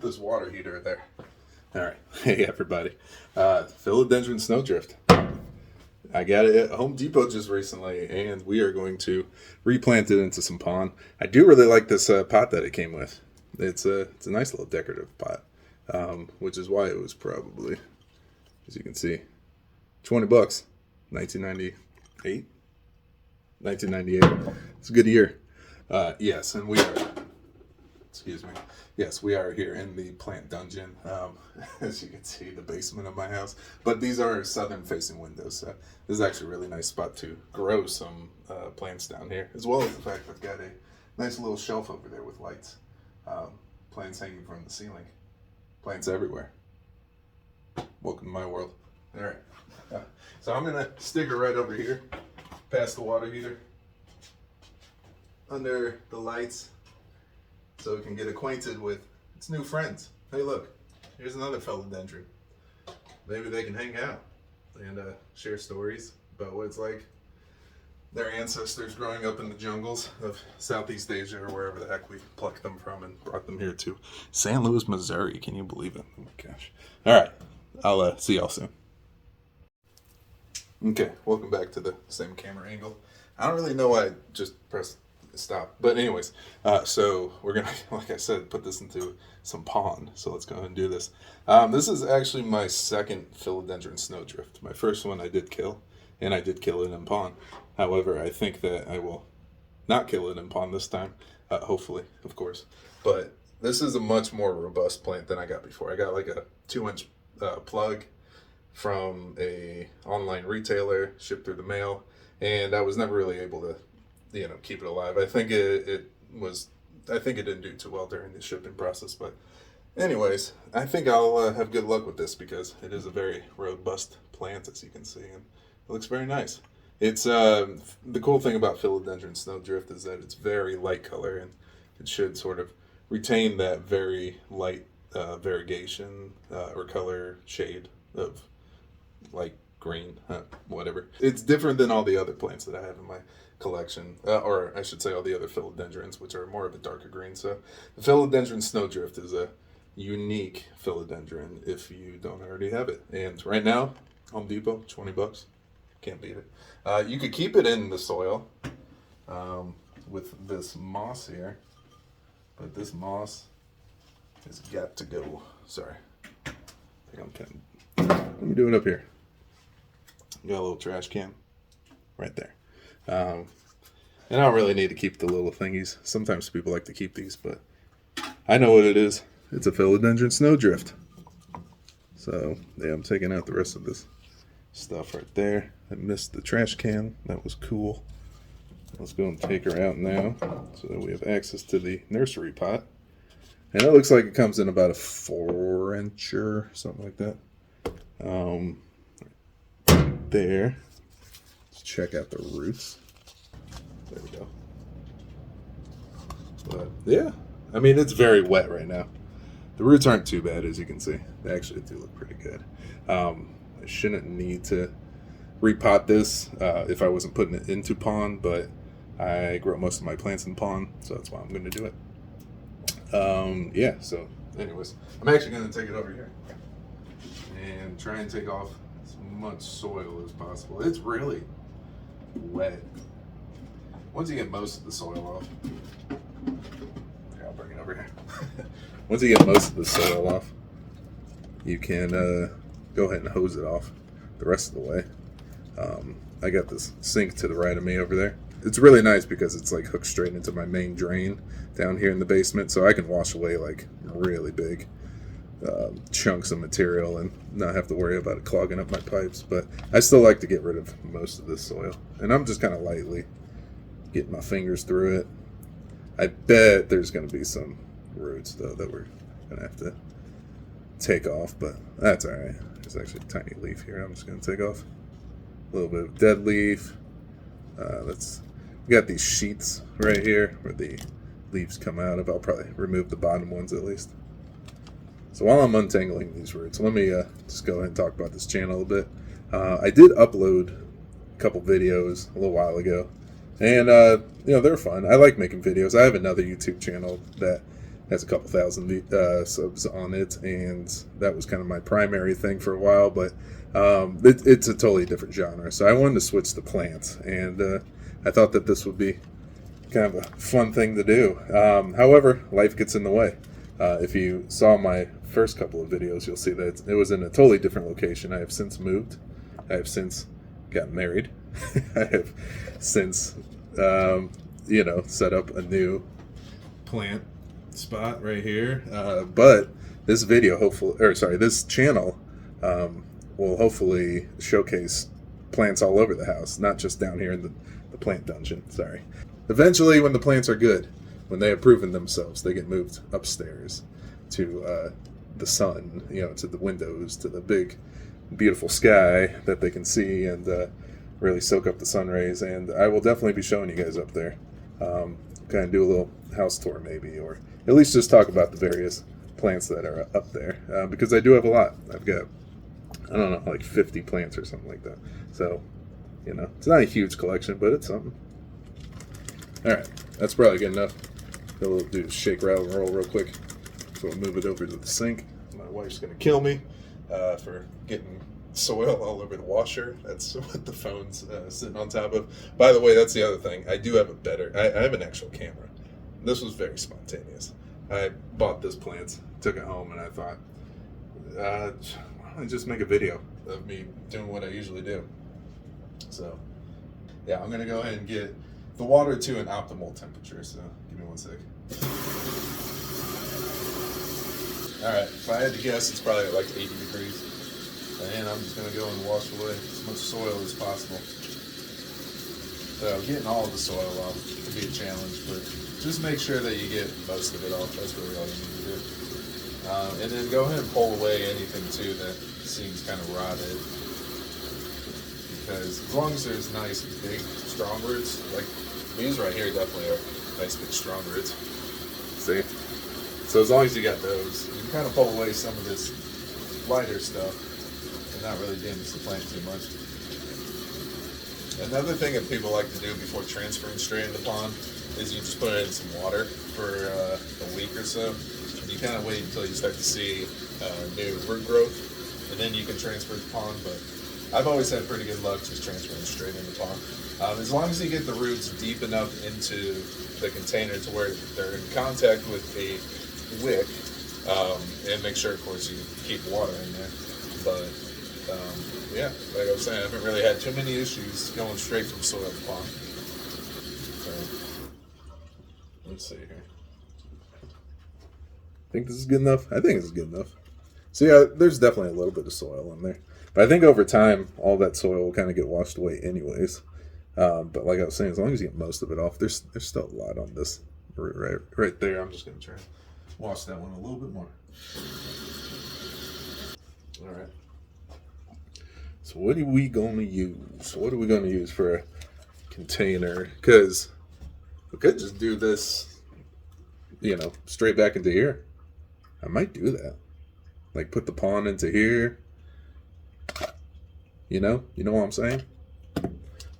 this water heater there. All right. Hey, everybody. Philodendron Snowdrift. I got it at Home Depot just recently, and we are going to replant it into some pond. I do really like this pot that it came with. It's a nice little decorative pot, which is why it was probably, as you can see, $20, 1998. 1998. It's a good year. Yes, and we are. Excuse me. Yes, we are here in the plant dungeon. As you can see, the basement of my house. But these are southern-facing windows, so this is actually a really nice spot to grow some plants down here, as well as the fact I've got a nice little shelf over there with lights. Plants hanging from the ceiling. Plants everywhere. Welcome to my world. All right. So I'm gonna stick her right over here, past the water heater, under the lights, so we can get acquainted with its new friends. Hey, look, here's another philodendron. Maybe they can hang out and share stories about what it's like their ancestors growing up in the jungles of Southeast Asia or wherever the heck we plucked them from and brought them here to St. Louis, Missouri. Can you believe it? Oh my gosh. All right, I'll see y'all soon. Okay, welcome back to the same camera angle. I don't really know why I just pressed stop, but anyways, so we're gonna, like I said, put this into some pond. So let's go ahead and do this. This is actually my second philodendron snowdrift. My first one I did kill, and I did kill it in pond. However, I think that I will not kill it in pond this time, hopefully, of course. But this is a much more robust plant than I got before. I got like a 2-inch plug from a online retailer, shipped through the mail, and I was never really able to, keep it alive. I think it didn't do too well during the shipping process, but anyways, I think I'll have good luck with this because it is a very robust plant, as you can see, and it looks very nice. It's the cool thing about philodendron snowdrift is that it's very light color, and it should sort of retain that very light variegation or color shade of light green, whatever. It's different than all the other plants that I have in my collection, or I should say all the other philodendrons, which are more of a darker green. So the philodendron snowdrift is a unique philodendron if you don't already have it. And right now, Home Depot, $20. Can't beat it. You could keep it in the soil with this moss here, but this moss has got to go. Sorry. I think I'm kind of, let me do it up here. Got a little trash can right there. And I don't really need to keep the little thingies. Sometimes people like to keep these, but I know what it is. It's a philodendron snowdrift. So, yeah, I'm taking out the rest of this stuff right there. I missed the trash can. That was cool. Let's go and take her out now so that we have access to the nursery pot. And it looks like it comes in about a 4-incher, something like that. There. Let's check out the roots. There we go. But yeah, I mean, it's very wet right now. The roots aren't too bad, as you can see. They actually do look pretty good. I shouldn't need to repot this if I wasn't putting it into pond, but I grow most of my plants in pond, so that's why I'm going to do it. Yeah, so anyways, I'm actually going to take it over here and try and take off as much soil as possible. It's really wet. Once you get most of the soil off, here, I'll bring it over here. Once you get most of the soil off, you can go ahead and hose it off the rest of the way. I got this sink to the right of me over there. It's really nice because it's like hooked straight into my main drain down here in the basement, so I can wash away like really big chunks of material and not have to worry about it clogging up my pipes. But I still like to get rid of most of this soil, and I'm just kind of lightly getting my fingers through it. I bet there's going to be some roots though that we're going to have to take off, but that's all right. There's actually a tiny leaf here I'm just going to take off. A little bit of dead leaf. We got these sheets right here where the leaves come out of. I'll probably remove the bottom ones at least. So while I'm untangling these roots, let me just go ahead and talk about this channel a bit. I did upload a couple videos a little while ago, and they're fun. I like making videos. I have another YouTube channel that has a couple thousand subs on it, and that was kind of my primary thing for a while, but it's a totally different genre. So I wanted to switch to plants, and I thought that this would be kind of a fun thing to do. However, life gets in the way. If you saw my first couple of videos, you'll see that it was in a totally different location. I have since moved. I have since got married. I have since, set up a new plant spot right here. But this video, this channel will hopefully showcase plants all over the house, not just down here in the plant dungeon. Sorry. Eventually, when the plants are good, when they have proven themselves, they get moved upstairs to the sun, to the windows, to the big, beautiful sky that they can see and really soak up the sun rays. And I will definitely be showing you guys up there. Kind of do a little house tour maybe, or at least just talk about the various plants that are up there, because I do have a lot. I've got, I don't know, like 50 plants or something like that. So, it's not a huge collection, but it's something. All right, that's probably good enough. We'll do shake, rattle, and roll real quick. So we'll move it over to the sink. My wife's gonna kill me for getting soil all over the washer. That's what the phone's sitting on top of. By the way, that's the other thing. I do have I have an actual camera. This was very spontaneous. I bought this plant, took it home, and I thought, why don't I just make a video of me doing what I usually do? So, yeah, I'm gonna go ahead and get the water to an optimal temperature. So, give me 1 sec. All right, if I had to guess, it's probably at like 80 degrees. And I'm just going to go and wash away as much soil as possible. So getting all of the soil off can be a challenge, but just make sure that you get most of it off. That's really all you need to do. And then go ahead and pull away anything too that seems kind of rotted. Because as long as there's nice, big, strong roots, like these right here definitely are nice, big, strong roots. See? So as long as you got those, you can kind of pull away some of this lighter stuff and not really damage the plant too much. Another thing that people like to do before transferring straight into the pond is you just put it in some water for a week or so. And you kind of wait until you start to see new root growth, and then you can transfer to the pond. But I've always had pretty good luck just transferring straight into the pond. As long as you get the roots deep enough into the container to where they're in contact with a wick, and make sure, of course, you keep water in there. But yeah, like I was saying, I haven't really had too many issues going straight from soil to pond. So let's see here. Think this is good enough? I think this is good enough. So yeah, there's definitely a little bit of soil in there, but I think over time all that soil will kind of get washed away anyways. But like I was saying, as long as you get most of it off, there's still a lot on this right there. I'm just gonna try and wash that one a little bit more. All right. So what are we going to use? What are we going to use for a container? Because we could just do this, straight back into here. I might do that. Like put the pond into here. You know what I'm saying?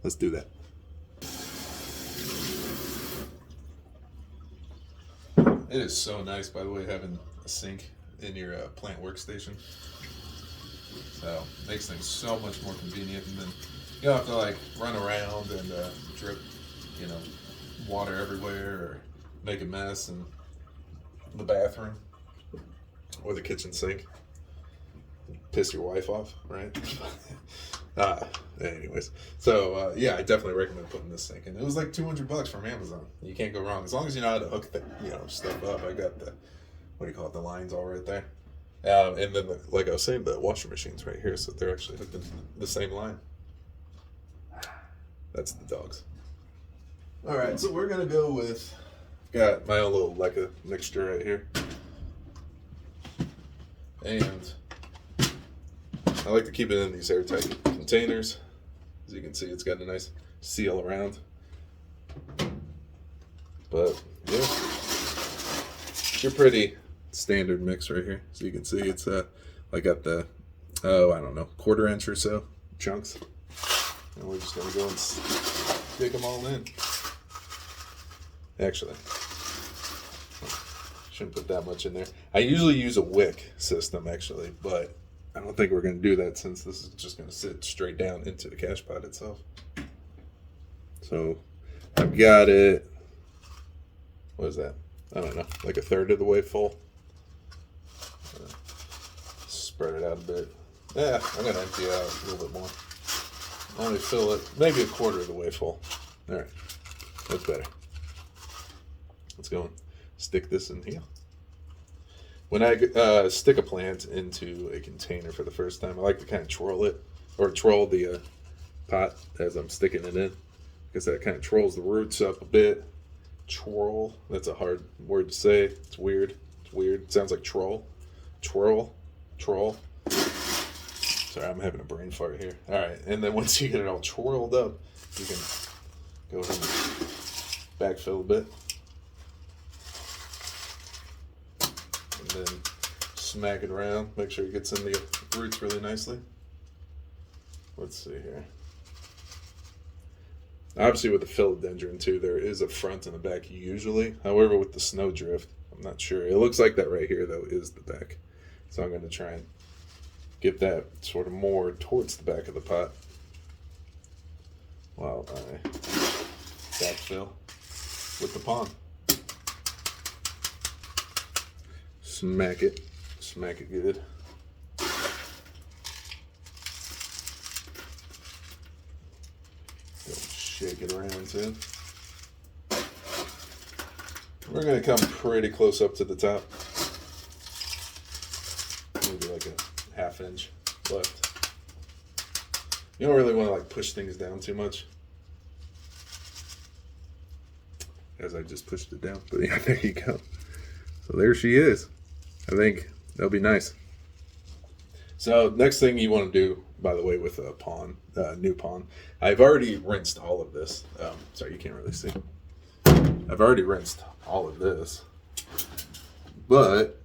Let's do that. It is so nice, by the way, having a sink in your plant workstation. So makes things so much more convenient, and then you don't have to like run around and drip, water everywhere or make a mess in the bathroom or the kitchen sink. Piss your wife off, right? Anyways, so yeah, I definitely recommend putting this sink in. It was like $200 from Amazon. You can't go wrong as long as you know how to hook the stuff up. I got the the lines all right there. And then, like I was saying, the washer machine's right here, so they're actually hooked into the same line. That's the dogs. All right, so we're gonna go with. Got my own little Leca mixture right here, and I like to keep it in these airtight containers. As you can see, it's got a nice seal around. But yeah, it's your pretty standard mix right here. So you can see it's I got the I don't know, 1/4 inch or so chunks, and we're just gonna go and stick them all in. Actually, Shouldn't put that much in there. I usually use a wick system actually, but I don't think we're going to do that since this is just going to sit straight down into the cash pot itself. So I've got it, what is that? I don't know, like a third of the way full. Spread it out a bit. Yeah, I'm going to empty it out a little bit more. Only fill it maybe a quarter of the way full. All right, that's better. Let's go and stick this in here. When I stick a plant into a container for the first time, I like to kind of twirl it, or twirl the pot as I'm sticking it in, because that kind of twirls the roots up a bit. Twirl, that's a hard word to say. It's weird. It's weird. It sounds like troll. Twirl, troll. Sorry, I'm having a brain fart here. All right, and then once you get it all twirled up, you can go ahead and backfill a bit. And then smack it around. Make sure it gets in the roots really nicely. Let's see here. Obviously with the Philodendron too, there is a front and a back usually. However, with the Snowdrift, I'm not sure. It looks like that right here though is the back. So I'm going to try and get that sort of more towards the back of the pot while I backfill with the pond. Smack it good. Shake it around too. We're going to come pretty close up to the top. Maybe like a ½ inch left. You don't really want to like push things down too much, as I just pushed it down. But yeah, there you go. So there she is. I think that'll be nice. So next thing you want to do, by the way, with a pond, new pond, I've already rinsed all of this. Sorry, you can't really see. I've already rinsed all of this, but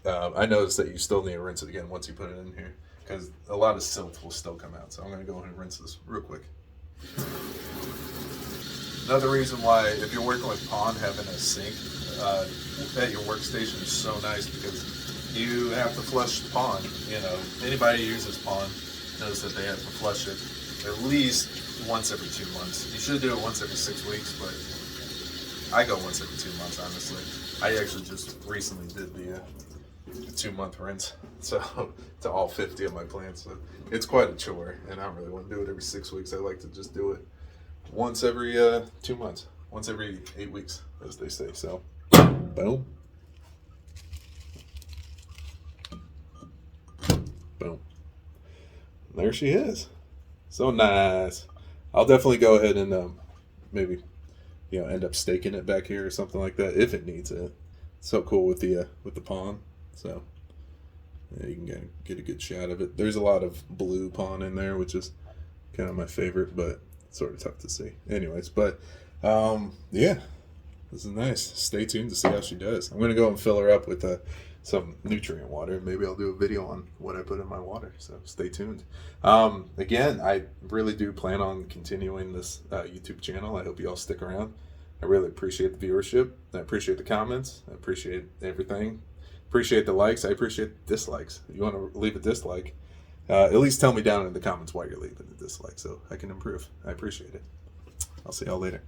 I noticed that you still need to rinse it again once you put it in here, because a lot of silt will still come out. So I'm going to go ahead and rinse this real quick. Another reason why, if you're working with pond, having a sink at your workstation is so nice, because you have to flush the pond. You know, anybody who uses pond knows that they have to flush it at least once every 2 months. You should do it once every 6 weeks, but I go once every 2 months, honestly. I actually just recently did the 2-month rinse, so to all 50 of my plants. So it's quite a chore, and I don't really want to do it every 6 weeks. I like to just do it once every 2 months, once every 8 weeks, as they say. So, boom. Boom. There she is. So nice. I'll definitely go ahead and maybe end up staking it back here or something like that if it needs it. It's so cool with the pond. So yeah, you can get a good shot of it. There's a lot of blue pond in there, which is kind of my favorite, but it's sort of tough to see. Anyways, but yeah, this is nice. Stay tuned to see how she does. I'm gonna go and fill her up with some nutrient water. Maybe I'll do a video on what I put in my water, so stay tuned. Again, I really do plan on continuing this YouTube channel. I hope you all stick around. I really appreciate the viewership. I appreciate the comments. I appreciate everything. Appreciate the likes. I appreciate the dislikes. If you want to leave a dislike, at least tell me down in the comments why you're leaving a dislike so I can improve. I appreciate it. I'll see y'all later.